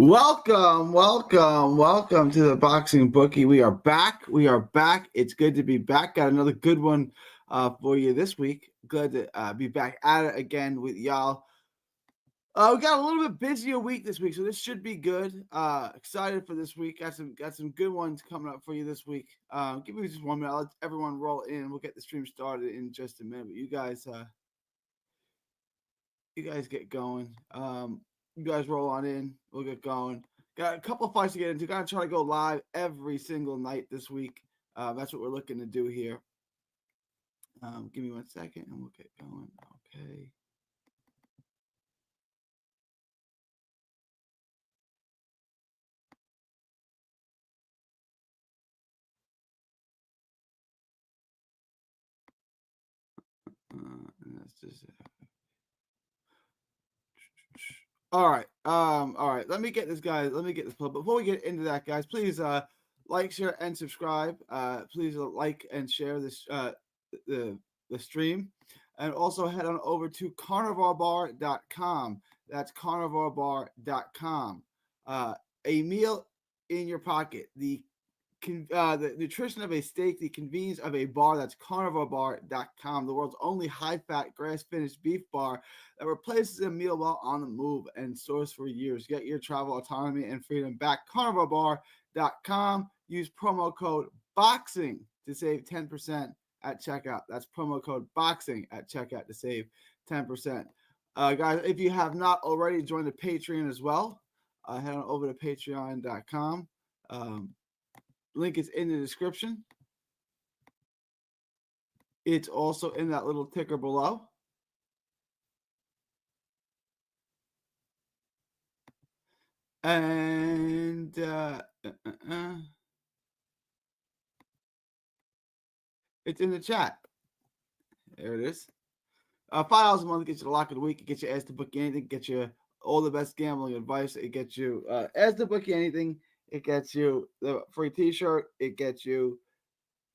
Welcome to the Boxing Bookie. We are back. It's good to be back. Got another good one for you this week. Glad to be back at it again with y'all. We got a little bit busier week this week, so this should be good. Excited for this week. Got some good ones coming up for you this week. Give me just 1 minute. I'll let everyone roll in. We'll get the stream started in just a minute. But you guys get going. You guys roll on in. We'll get going. Got a couple of fights to get into. Gotta try to go live every single night this week. That's what we're looking to do here. Give me 1 second and we'll get going. Okay. And that's just all right. All right. Let me get this, guys. Let me get this pulled. Before we get into that, guys, please like, share, and subscribe. Please like and share this the stream. And also head on over to carnivorebar.com. That's carnivorebar.com. A meal in your pocket. The nutrition of a steak, the convenience of a bar. That's carnivorebar.com, the world's only high-fat, grass-finished beef bar that replaces a meal while on the move and stores for years. Get your travel autonomy and freedom back. carnivorebar.com. Use promo code BOXING to save 10% at checkout. That's promo code BOXING at checkout to save 10%. Guys, if you have not already, joined the Patreon as well. Head on over to patreon.com. Link is in the description. It's also in that little ticker below. And it's in the chat. There it is. $5 a month gets you the lock of the week. It gets you Ask the Bookie Anything. It gets you all the best gambling advice. It gets you Ask the Bookie Anything. It gets you the free t-shirt. It gets you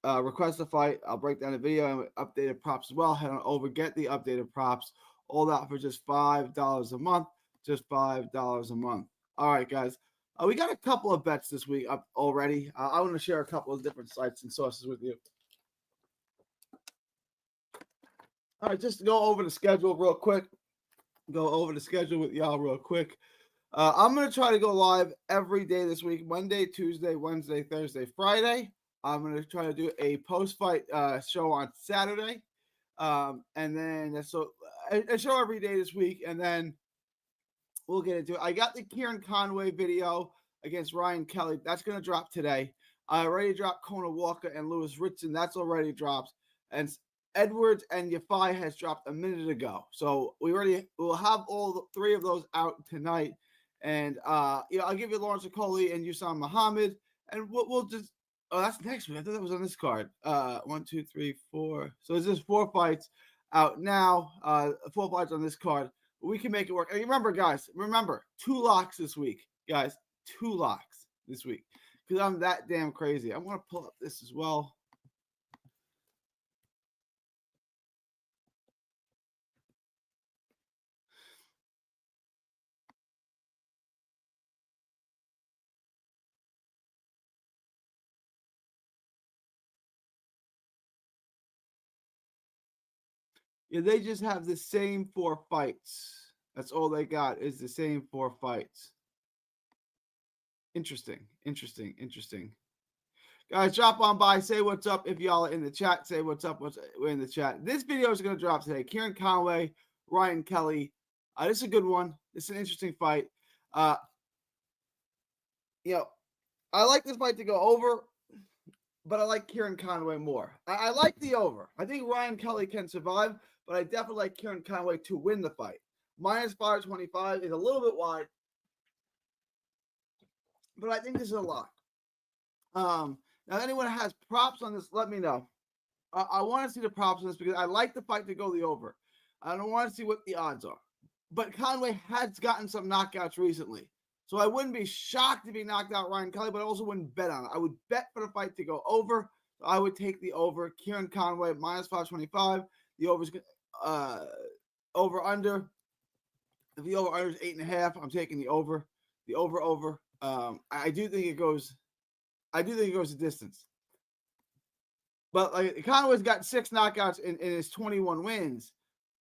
request a fight. I'll break down the video and updated props as well. Head on over, get the updated props. All that for just $5 a month. Just $5 a month. All right, guys. We got a couple of bets this week up already. I want to share a couple of different sites and sources with you. All right, just to go over the schedule real quick. Go over the schedule with y'all real quick. I'm going to try to go live every day this week. Monday, Tuesday, Wednesday, Thursday, Friday. I'm going to try to do a post-fight show on Saturday. And then so a show every day this week. And then we'll get into it. I got the Kieran Conway video against Ryan Kelly. That's going to drop today. I already dropped Conor Walker and Lewis Ritson. That's already dropped. And Edwards and Yafai has dropped a minute ago. So we'll have all three of those out tonight. And I'll give you Lawrence Okoli and Usman Muhammad. And we'll just that's next week. I thought that was on this card. 1, 2, 3, 4. So there's just 4 fights out now. 4 fights on this card. We can make it work. And remember, guys, 2 locks this week. Guys, 2 locks this week. Because I'm that damn crazy. I'm gonna pull up this as well. Yeah, they just have the same 4 fights. That's all they got is the same 4 fights. Interesting. Guys, drop on by. Say what's up if y'all are in the chat. Say what's up. We're in the chat. This video is going to drop today. Kieran Conway, Ryan Kelly. This is a good one. This is an interesting fight. I like this fight to go over, but I like Kieran Conway more. I like the over. I think Ryan Kelly can survive, but I definitely like Kieran Conway to win the fight. Minus 525 is a little bit wide, but I think this is a lock. Now, if anyone has props on this, let me know. I want to see the props on this because I like the fight to go the over. I don't want to see what the odds are. But Conway has gotten some knockouts recently. So I wouldn't be shocked if he knocked out Ryan Kelly, but I also wouldn't bet on it. I would bet for the fight to go over. So I would take the over. Kieran Conway, minus 525. The over's over under. If the over under is 8.5, I'm taking the over. the over. I do think it goes. I do think it goes the distance. But like Conway's got 6 knockouts in his 21 wins,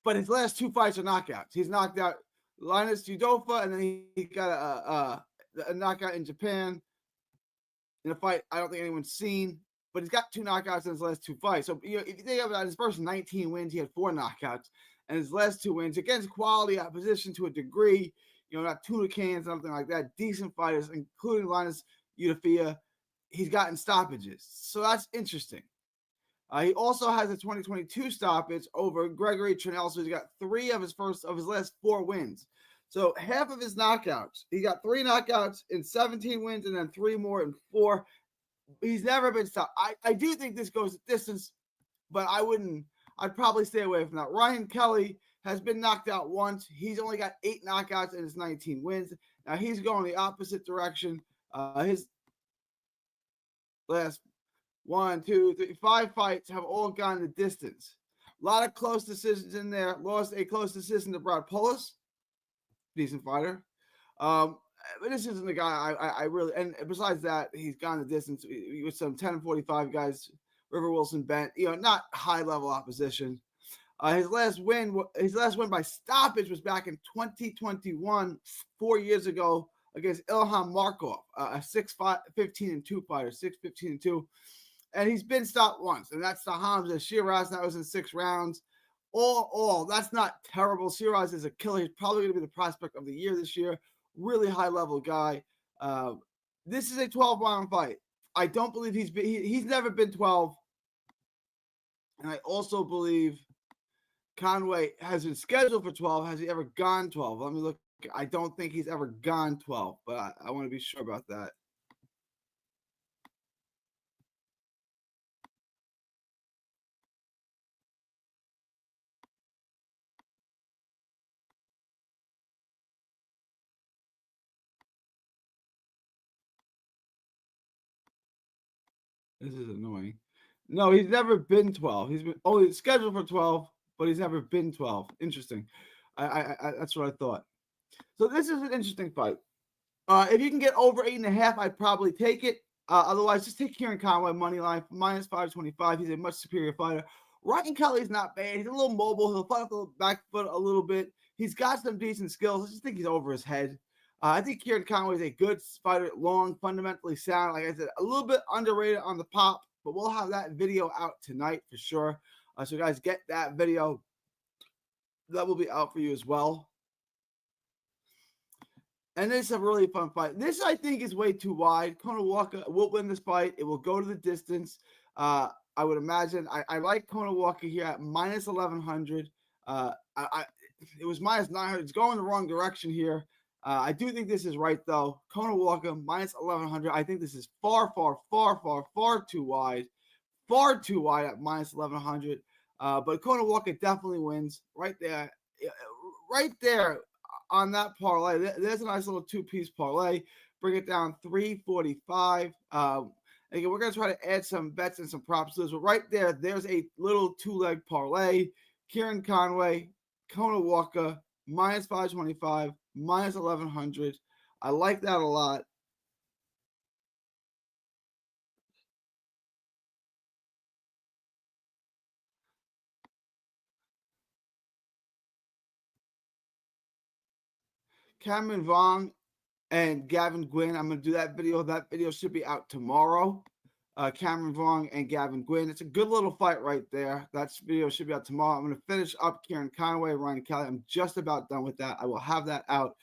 but his last 2 fights are knockouts. He's knocked out Linus Udoka, and then he got a knockout in Japan in a fight I don't think anyone's seen. But he's got 2 knockouts in his last 2 fights. So if you think about his first 19 wins, he had 4 knockouts, and his last 2 wins against quality opposition to a degree. Not tuna cans, something like that. Decent fighters, including Linus Udoka. He's gotten stoppages, so that's interesting. He also has a 2022 stoppage over Gregory Trinell, so he's got 3 of his last 4 wins. So half of his knockouts, he got 3 knockouts in 17 wins, and then 3 more in 4. He's never been stopped. I do think this goes the distance, but I'd probably stay away from that. Ryan Kelly has been knocked out once. He's only got 8 knockouts in his 19 wins. Now he's going the opposite direction. His last 1, 2, 3, 5 fights have all gone the distance. A lot of close decisions in there. Lost a close decision to Brad Pulis. Decent fighter. But this isn't the guy I really, and besides that, he's gone the distance with some 10-45 guys. River Wilson Bent, not high level opposition. His last win by stoppage was back in 2021, 4 years ago, against Ilham Markov, a 6-15-2 fighter, 6-15-2. And he's been stopped once, and that's the Hamza Shiraz. That was in 6 rounds. All that's not terrible. Shiraz is a killer. He's probably going to be the prospect of the year this year. Really high level guy. This is a 12-round fight. I don't believe he's never been 12. And I also believe Conway has been scheduled for 12. Has he ever gone 12? Let me look. I don't think he's ever gone 12, but I want to be sure about that. This is annoying. No, he's never been 12. He's scheduled for 12, but he's never been 12. Interesting. I that's what I thought. So this is an interesting fight. If you can get over 8.5, I'd probably take it. Otherwise, just take Kieran Conway money line minus 525. He's a much superior fighter. Ryan Kelly's not bad. He's a little mobile. He'll fight off the back foot a little bit. He's got some decent skills. I just think he's over his head. I think Kieran Conway is a good fighter, long, fundamentally sound. Like I said, a little bit underrated on the pop, but we'll have that video out tonight for sure. So guys, get that video. That will be out for you as well. And it's a really fun fight. This, I think, is way too wide. Conor Walker will win this fight. It will go to the distance. I would imagine. I like Conor Walker here at minus 1,100. It was minus 900. It's going the wrong direction here. I do think this is right, though. Conor Walker, minus 1,100. I think this is far too wide. Far too wide at minus 1,100. But Conor Walker definitely wins right there. Right there on that parlay. There's a nice little 2-piece parlay. Bring it down 345. Again, we're going to try to add some bets and some props to this. But right there, there's a little 2-leg parlay. Kieran Conway, Conor Walker, minus 525, minus 1,100. I like that a lot. Cameron Vaughn and Gavin Gwynn. I'm going to do that video. That video should be out tomorrow. Cameron Vaughn and Gavin Gwynn. It's a good little fight right there. That video should be out tomorrow. I'm going to finish up Kieran Conway, Ryan Kelly. I'm just about done with that. I will have that out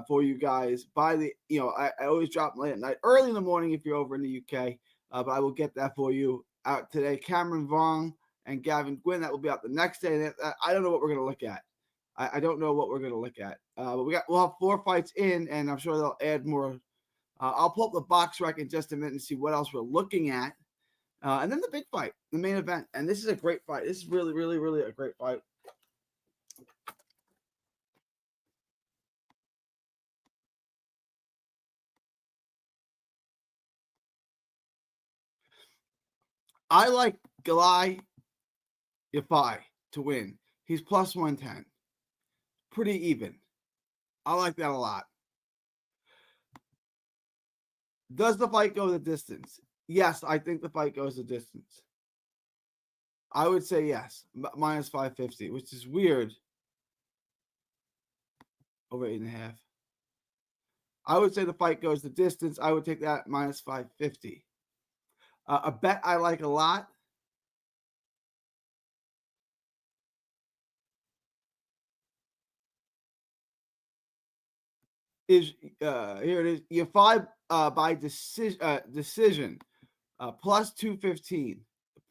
for you guys by the, I always drop late at night, early in the morning if you're over in the UK. But I will get that for you out today. Cameron Vaughn and Gavin Gwynn. That will be out the next day. I don't know what we're going to look at. I don't know what we're going to look at. But we'll have 4 fights in, and I'm sure they'll add more. I'll pull up the box rec in just a minute and see what else we're looking at. And then the big fight, the main event. And this is a great fight. This is really, really, really a great fight. I like Galai Yafai to win. He's plus 110. Pretty even. I like that a lot. Does the fight go the distance? Yes, I think the fight goes the distance. I would say yes, minus 550, which is weird. Over 8.5. I would say the fight goes the distance. I would take that minus 550. A bet I like a lot. Is here it is. Yafai by decision plus 215.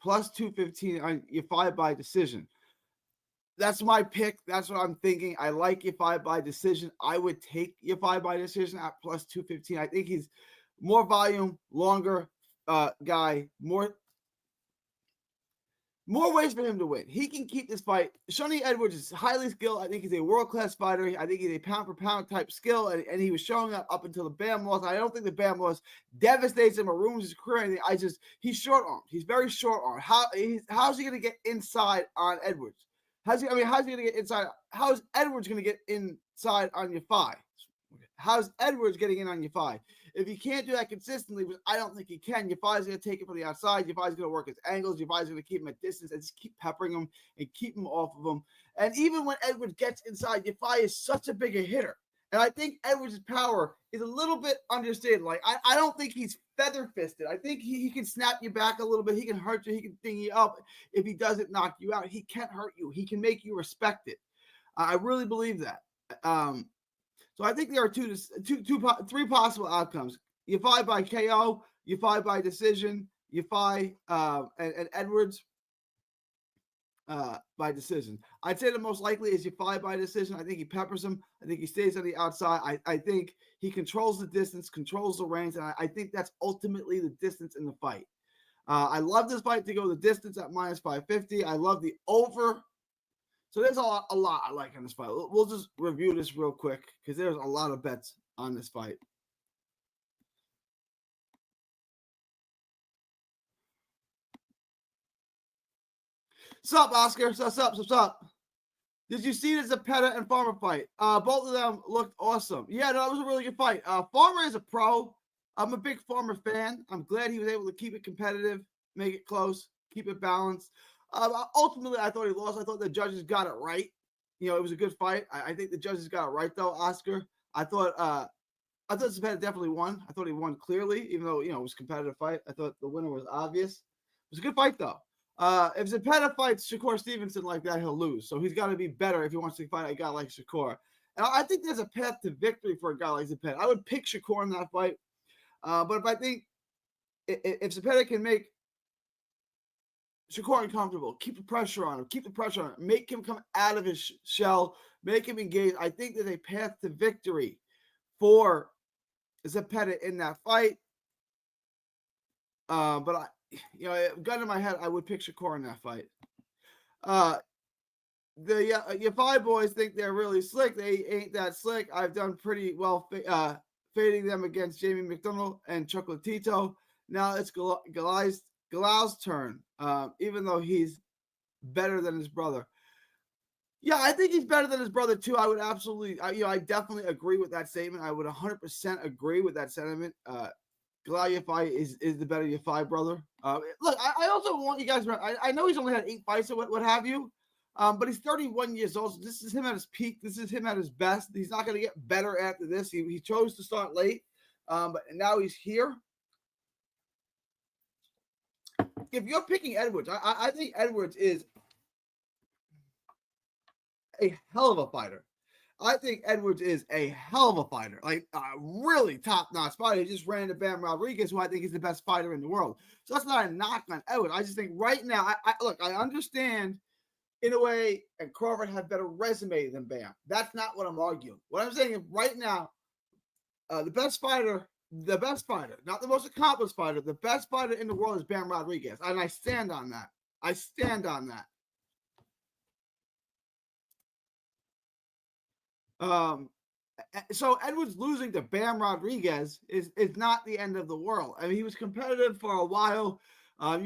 Plus 215 on Yafai by decision. That's my pick. That's what I'm thinking. I like Yafai by decision. I would take Yafai by decision at plus 215. I think he's more volume, longer guy, more ways for him to win. He can keep this fight. Sonny Edwards is highly skilled. I think he's a world-class fighter. I think he's a pound-for-pound type skill, and he was showing up until the Bam loss. I don't think the Bam loss devastates him or ruins his career. He's short-armed. He's very short-armed. How's he going to get inside on Edwards? How's he going to get inside? How's Edwards going to get inside on Yafai? How's Edwards getting in on Yafai? If he can't do that consistently, which I don't think he can, Yafai's going to take it from the outside. Yafai's going to work his angles. Yafai's going to keep him at distance and just keep peppering him and keep him off of him. And even when Edwards gets inside, Yafai is such a bigger hitter. And I think Edwards' power is a little bit understated. Like, I don't think he's feather-fisted. I think he can snap you back a little bit. He can hurt you. He can ding you up. If he doesn't knock you out, he can't hurt you. He can make you respect it. I really believe that. So I think there are three possible outcomes. Yafai by KO, Yafai by decision, Yafai and Edwards by decision. I'd say the most likely is Yafai by decision. I think he peppers him. I think he stays on the outside. I think he controls the distance, controls the range, and I think that's ultimately the distance in the fight. I love this fight to go the distance at minus 550. I love the over. So there's a lot I like on this fight. We'll just review this real quick because there's a lot of bets on this fight. Sup, Oscar? What's up? Did you see the Zepeda and Farmer fight? Both of them looked awesome. Yeah, no, that was a really good fight. Farmer is a pro. I'm a big Farmer fan. I'm glad he was able to keep it competitive, make it close, keep it balanced. Ultimately, I thought he lost. I thought the judges got it right. You know, it was a good fight. I think the judges got it right, though, Oscar. I thought Zepeda definitely won. I thought he won clearly, even though, you know, it was a competitive fight. I thought the winner was obvious. It was a good fight, though. If Zepeda fights Shakur Stevenson like that, he'll lose. So he's got to be better if he wants to fight a guy like Shakur. And I think there's a path to victory for a guy like Zepeda. I would pick Shakur in that fight. But if I think if Zepeda can make Shakur uncomfortable, keep the pressure on him, make him come out of his shell, make him engage, I think there's a path to victory for Zepeda in that fight. But gun in my head, I would pick Shakur in that fight. The Yafai boys think they're really slick. They ain't that slick. I've done pretty well fading them against Jamie McDonald and Chocolatito. Now it's Galal's turn, even though he's better than his brother. Yeah, I think he's better than his brother, too. I would absolutely, I definitely agree with that statement. I would 100% agree with that sentiment. Galal Yafai is the better Yafai brother. Look, I also want you guys to remember, I know he's only had 8 fights or what have you, but he's 31 years old. So this is him at his peak. This is him at his best. He's not going to get better after this. He chose to start late, but now he's here. If you're picking Edwards, I think Edwards is a hell of a fighter. I think Edwards is a hell of a fighter, like a really top-notch fighter. He just ran into Bam Rodriguez, who I think is the best fighter in the world. So that's not a knock on Edwards. I just think right now, I understand in a way, and Crawford had better resume than Bam. That's not what I'm arguing. What I'm saying is right now, the best fighter, not the most accomplished fighter, the best fighter in the world is Bam Rodriguez. And I stand on that. So Edwards losing to Bam Rodriguez is not the end of the world. I mean, he was competitive for a while.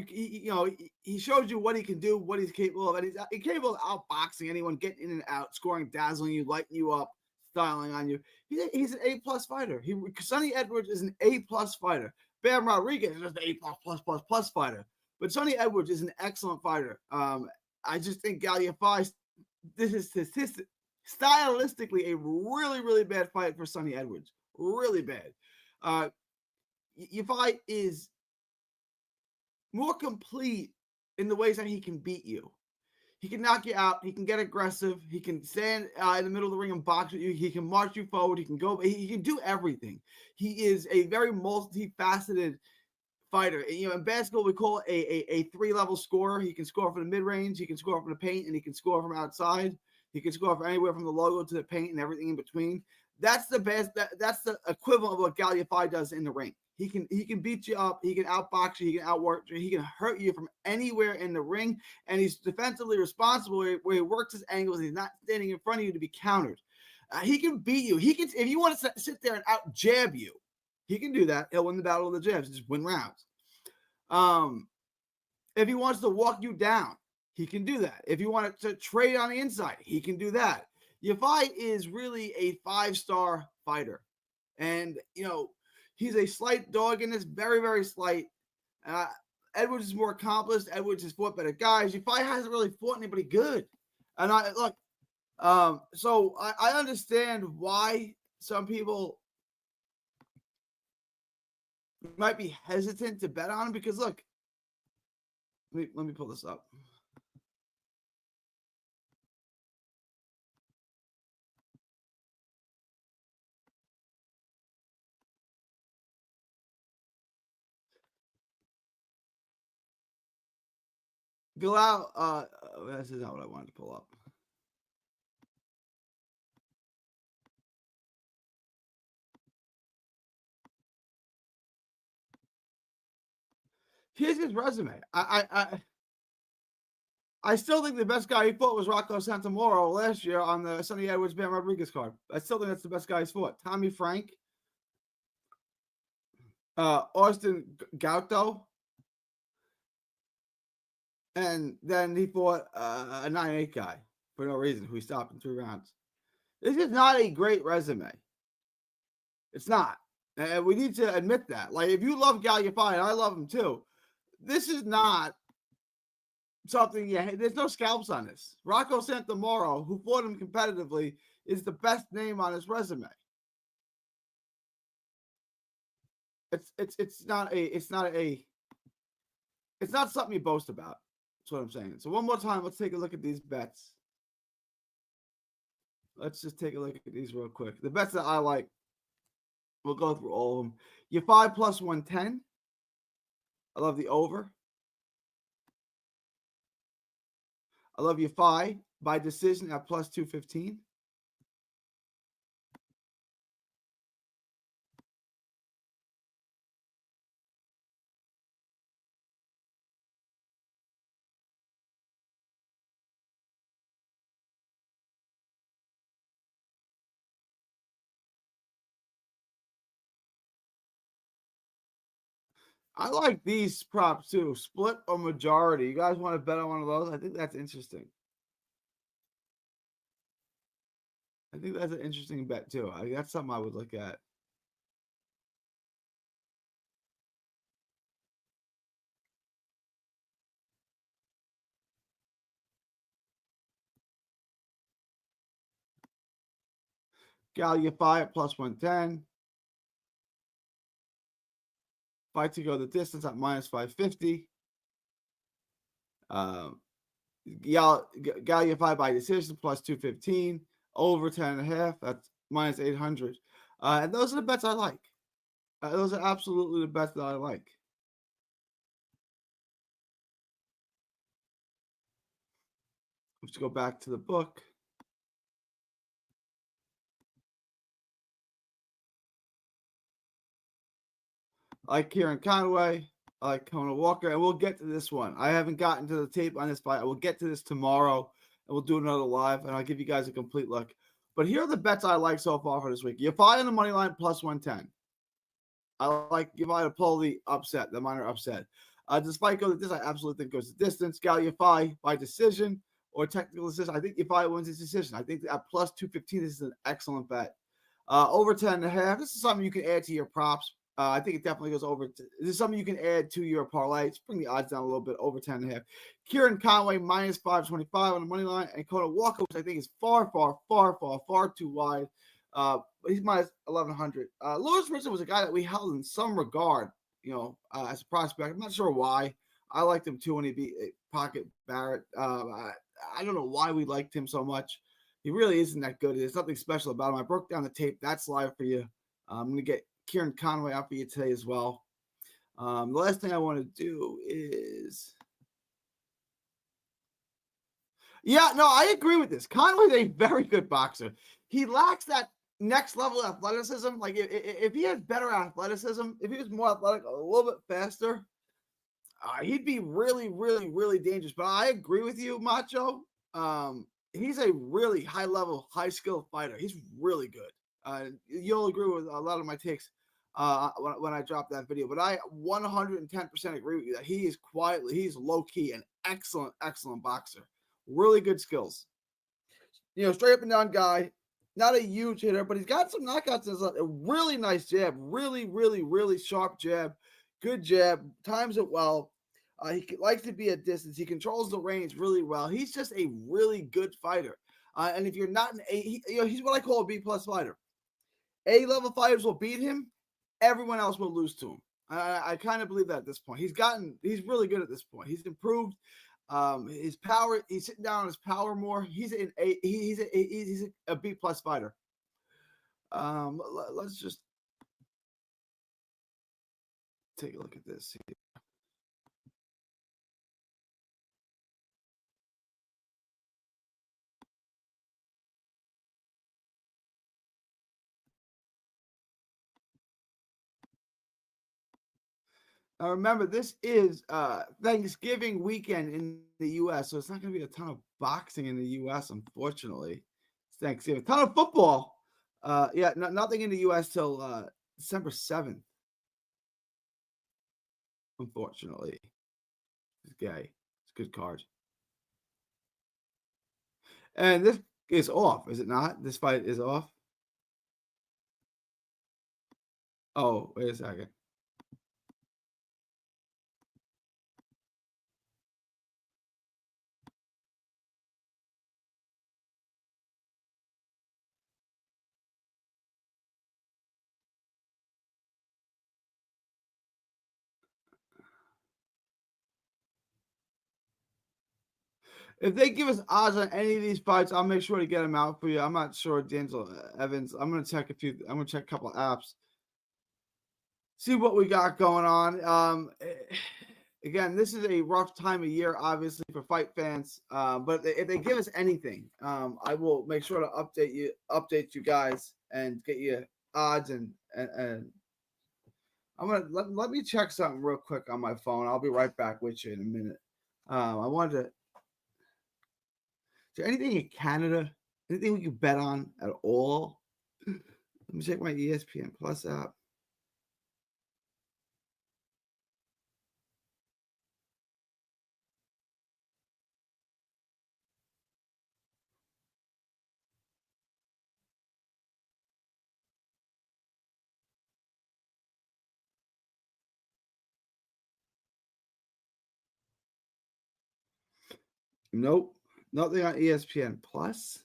He showed you what he can do, what he's capable of, and he's capable of outboxing anyone, getting in and out, scoring, dazzling you, lighting you up, styling on you. He's an A+ fighter. Sonny Edwards is an A+ fighter. Bam Rodriguez is just an A++++ fighter. But Sonny Edwards is an excellent fighter. I just think Galliafai, this is stylistically a really, really bad fight for Sonny Edwards. Really bad. Yafai is more complete in the ways that he can beat you. He can knock you out. He can get aggressive. He can stand in the middle of the ring and box with you. He can march you forward. He can go. He can do everything. He is a very multifaceted fighter. You know, in basketball, we call it a 3-level scorer. He can score from the mid-range. He can score from the paint, and he can score from outside. He can score from anywhere from the logo to the paint and everything in between. That's the best. That's the equivalent of what Galliafai does in the ring. He can beat you up. He can outbox you. He can outwork you. He can hurt you from anywhere in the ring. And he's defensively responsible where he works his angles. And he's not standing in front of you to be countered. He can beat you. He can, if you want to sit there and out jab you, he can do that. He'll win the battle of the jabs. Just win rounds. If he wants to walk you down, he can do that. If you want to trade on the inside, he can do that. Yafai is really a 5-star fighter. And, you know, he's a slight dog in this, very, very slight. Edwards is more accomplished. Edwards has fought better guys. Yafai hasn't really fought anybody good. And so I understand why some people might be hesitant to bet on him because, look, let me pull this up. Galal, this is not what I wanted to pull up. Here's his resume. I still think the best guy he fought was Rocco Santamoro last year on the Sonny Edwards Bam Rodriguez card. I still think that's the best guy he's fought. Tommy Frank, Austin Gauto, and then he fought a 9-8 guy for no reason who he stopped in 3 rounds. This is not a great resume. It's not. And we need to admit that. Like, if you love Galliafai, and I love him too, this is not something, there's no scalps on this. Rocco Santamoro, who fought him competitively, is the best name on his resume. It's not something you boast about. That's what I'm saying. So one more time, let's take a look at these bets. Let's just take a look at these real quick. The bets that I like, we'll go through all of them. Yafai plus 110. I love the over. I love Yafai by decision at plus 215. I like these props too. Split or majority. You guys want to bet on one of those? I think that's interesting. I think that's an interesting bet too. That's something I would look at. Galliafai at plus 110. Fight to go the distance at minus 550. Galliafai by decision plus 215. Over 10.5. That's minus 800. And those are the bets I like. Those are absolutely the bets that I like. Let's go back to the book. I like Kieran Conway. I like Kona Walker. And we'll get to this one. I haven't gotten to the tape on this fight. I will get to this tomorrow. And we'll do another live. And I'll give you guys a complete look. But here are the bets I like so far for this week. Yafai on the money line plus 110. I like Yafai to pull the upset, the minor upset. Does fight go to this? I absolutely think goes the distance. Galliafai by decision or technical decision, I think he probably wins his decision. I think at plus 215, this is an excellent bet. Over 10.5. This is something you can add to your props. I think it definitely goes over. This is something you can add to your parlay. Just bring the odds down a little bit, over 10.5. Kieran Conway minus 525 on the money line, and Coda Walker, which I think is far too wide. He's minus 1100. Lewis Richard was a guy that we held in some regard, as a prospect. I'm not sure why. I liked him too when he beat Pocket Barrett. I don't know why we liked him so much. He really isn't that good. There's nothing special about him. I broke down the tape. That's live for you. I'm going to get Kieran Conway out for you today as well. The last thing I want to do is... Yeah, no, I agree with this. Conway's a very good boxer. He lacks that next level athleticism. Like, if he had better athleticism, if he was more athletic, a little bit faster, he'd be really, really, really dangerous. But I agree with you, Macho. He's a really high-level, high-skilled fighter. He's really good. You'll agree with a lot of my takes when I dropped that video. But I 110% agree with you that he's low-key an excellent, excellent boxer. Really good skills. Straight up and down guy. Not a huge hitter, but he's got some knockouts. A really nice jab. Really, really, really sharp jab. Good jab. Times it well. He likes to be at distance. He controls the range really well. He's just a really good fighter. And if you're not he's what I call a B-plus fighter. A-level fighters will beat him. Everyone else will lose to him. I kind of believe that at this point. He's really good at this point. He's improved. His power, he's sitting down on his power more. He's a B-plus fighter. Let's just take a look at this. Now remember, this is Thanksgiving weekend in the U.S., so it's not going to be a ton of boxing in the U.S., unfortunately. It's Thanksgiving. A ton of football. Nothing in the U.S. till December 7th, unfortunately. It's gay. It's a good card. And this is off, is it not? This fight is off? Oh, wait a second. If they give us odds on any of these fights, I'll make sure to get them out for you. I'm not sure, Denzel Evans. I'm gonna check a couple of apps, see what we got going on. Again, this is a rough time of year, obviously, for fight fans. But if they give us anything, I will make sure to update you guys, and get you odds and I'm gonna let me check something real quick on my phone. I'll be right back with you in a minute. I wanted to. Is there anything in Canada? Anything we can bet on at all? Let me check my ESPN Plus app. Nope, nothing on ESPN Plus.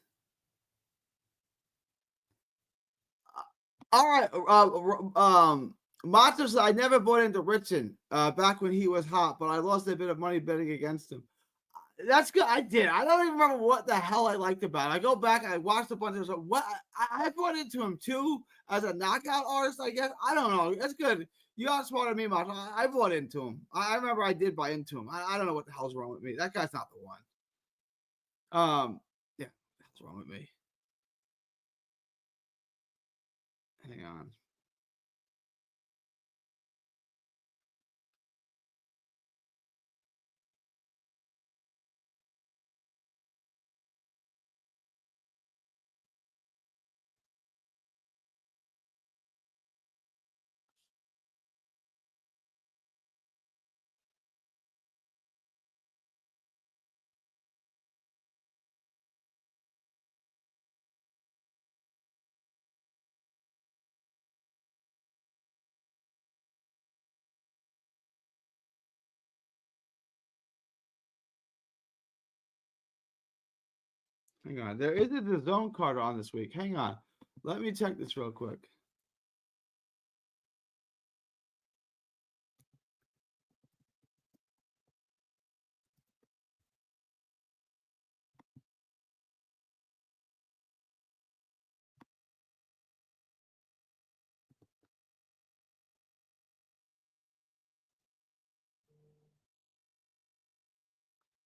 All right, Matos, I never bought into Richard back when he was hot, but I lost a bit of money betting against him. That's good. I did. I don't even remember what the hell I liked about it. I go back and I watched a bunch of stuff. What I bought into him too as a knockout artist, I guess. I don't know. That's good. You are smarter than me, Matos. I bought into him. I remember I did buy into him. I don't know what the hell's wrong with me. That guy's not the one. Yeah, what's wrong with me? Hang on. Hang on. There is a zone card on this week. Hang on. Let me check this real quick.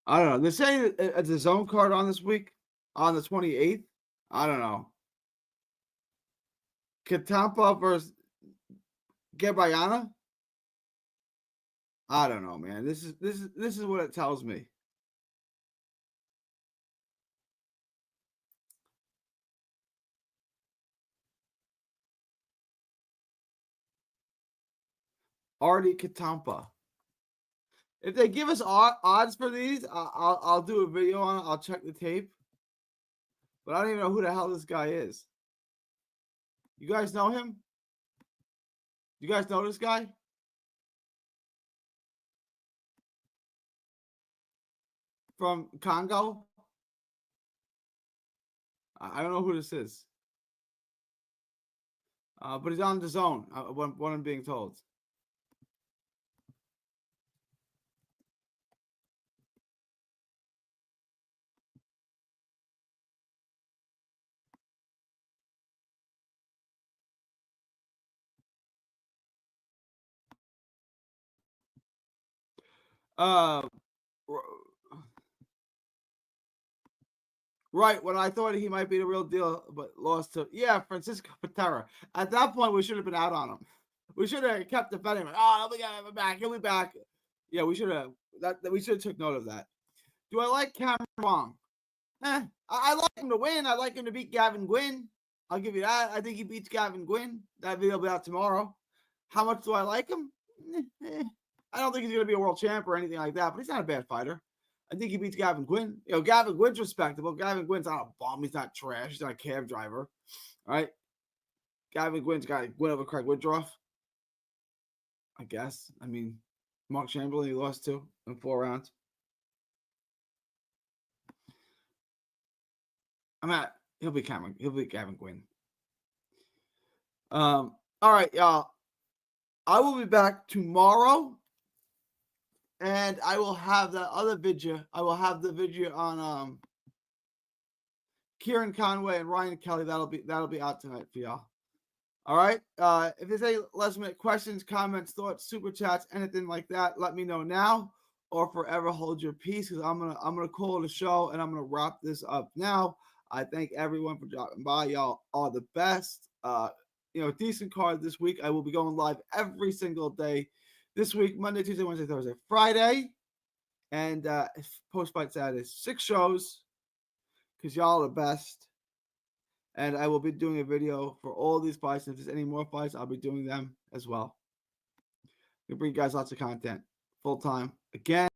I don't know. They're saying it's a zone card on this week, on the 28th. I don't know. Katampa versus Gebayana. I don't know, man. This is what it tells me. Artie Katampa. If they give us odds for these, I'll do a video on it. I'll check the tape. But I don't even know who the hell this guy is. You guys know him? You guys know this guy? From Congo? I don't know who this is. But he's on the zone, what I'm being told. Right, when I thought he might be the real deal, but lost to Francisco Patera. At that point, we should have been out on him. We should have kept defending him. Oh, we got him back. He'll be back. Yeah, we should have. We should have took note of that. Do I like Cameron Wong? I like him to win. I like him to beat Gavin Gwynn. I'll give you that. I think he beats Gavin Gwynn. That video will be out tomorrow. How much do I like him? I don't think he's going to be a world champ or anything like that, but he's not a bad fighter. I think he beats Gavin Gwynn. You know, Gavin Gwynn's respectable. Gavin Gwynn's not a bum. He's not trash. He's not a cab driver. All right. Gavin Gwynn's got to win over Craig Woodruff. I guess. I mean, Mark Chamberlain, he lost to in 4 rounds. He'll be Gavin Gwynn. All right, y'all. I will be back tomorrow. And I will have that other video. I will have the video on Kieran Conway and Ryan Kelly. That'll be out tonight for y'all. All right. If there's any last minute questions, comments, thoughts, super chats, anything like that, let me know now or forever hold your peace, because I'm gonna call it a show and I'm gonna wrap this up now. I thank everyone for dropping by. Y'all are the best. Decent card this week. I will be going live every single day this week, Monday, Tuesday, Wednesday, Thursday, Friday, and post-fight Saturday. 6 shows, because y'all are the best. And I will be doing a video for all these fights. If there's any more fights, I'll be doing them as well. We'll bring you guys lots of content full-time. Again,